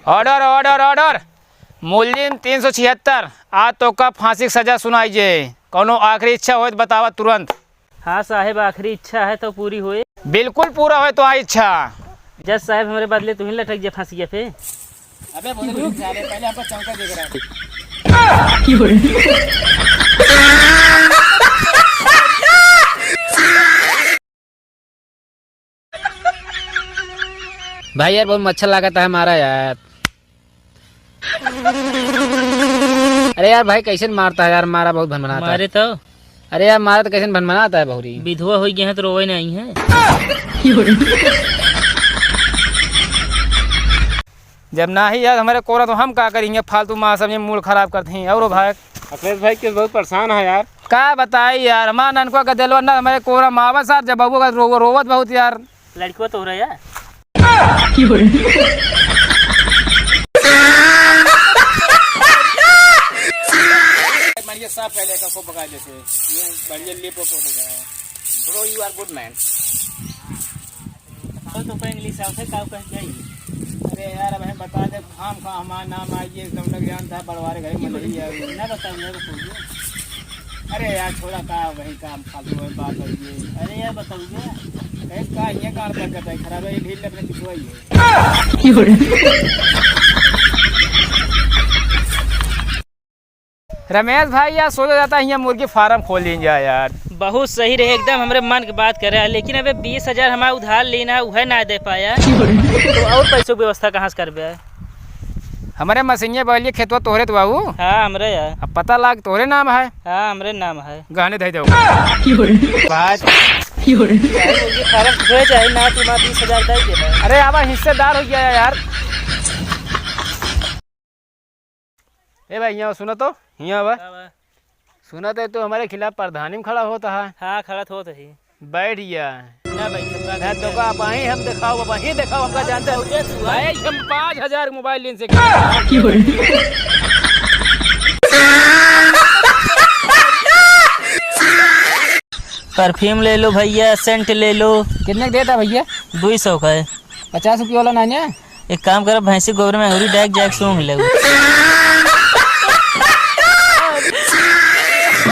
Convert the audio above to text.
Order order order. मुलजिम 376 आज तो का फांसी की सजा सुनाई जे। कोनो आखिरी इच्छा हो तो बतावा तुरंत। हाँ साहेब, आखिरी इच्छा है तो पूरी होए। बिल्कुल पूरा हो तो आ इच्छा। जज साहब हमारे बदले तुम्हें लटक जा फांसी पे। अबे रुक जा ले, पहले हमको चौका देख रहा है। भाई यार बहुत मच्छर लागता है हमारा यार। अरे यार भाई कैसे मारता है यार, मारा बहुत भनभनाता है। मारे तो अरे यार मारा तो कैसे भनभनाता है बहुरी। विधवा हो गया है तो रोवे नहीं है। जब ना ही यार हमारे कोरा तो हम क्या करेंगे, फालतू माँ समझे मूड खराब करते हैं। और भाई अखिलेश भाई के बहुत परेशान है यार। क्या बताई यार, हमारा ननकुआ का दिलवा ना हमारे कोरा मावा साथ जब बबू का रोवत बहुत यार। लड़कियों तो हो रहा है। साफ पहले का को बगा जैसे ये बढ़िया लिप हो गया है। Bro you are good man. तो इंग्लिश से का कह जाई। अरे यार अब हमें बता दे हम का हमारा नाम आइए एकदम लग जान था बड़वारे घर में नहीं है ना बताओ ना बताओ। अरे यार छोड़ा का वही काम फालतू में बात होगी। अरे यार बताओगे का ये कार कर करता है खराब है ढील अपने पिछवाई है। रमेश भाई यार सोचा जाता है मुर्गी फार्म खोल लीजिए यार। बहुत सही रहे, एकदम हमारे मन की बात कर रहा है। लेकिन अबे 20,000 हमारा उधार लेना है, वह ना दे पाया तो और पैसों की व्यवस्था कहाँ से करबे। हमारे मसीनिया बोलिए खेतवा तोहरे तो बाबू। हाँ हमरे यार। अब पता लाग तोहरे नाम है। हाँ हमरे नाम है। गहने दे दो चाहे ना तुम्हारा 20,000 दे। अरे अब हिस्सेदार हो गया यार। ए भाई यहाँ सुनो तो यहाँ सुना तो हमारे खिलाफ प्रधानी में खड़ा होता है। हाँ खड़ा होता है। बैठ गया ना भाई तो वहीं हम दिखाओ वहीं दिखाओ हमका जानते हो भाई हम 5,000 मोबाइल लेन से परफ्यूम ले लो भैया, सेंट ले लो। कितने देता भैया? 200 का है। 50 रुपये वाला ना। एक काम करो, भैंसी गोबर में अंगूरी डाक जाके सूंघ ले।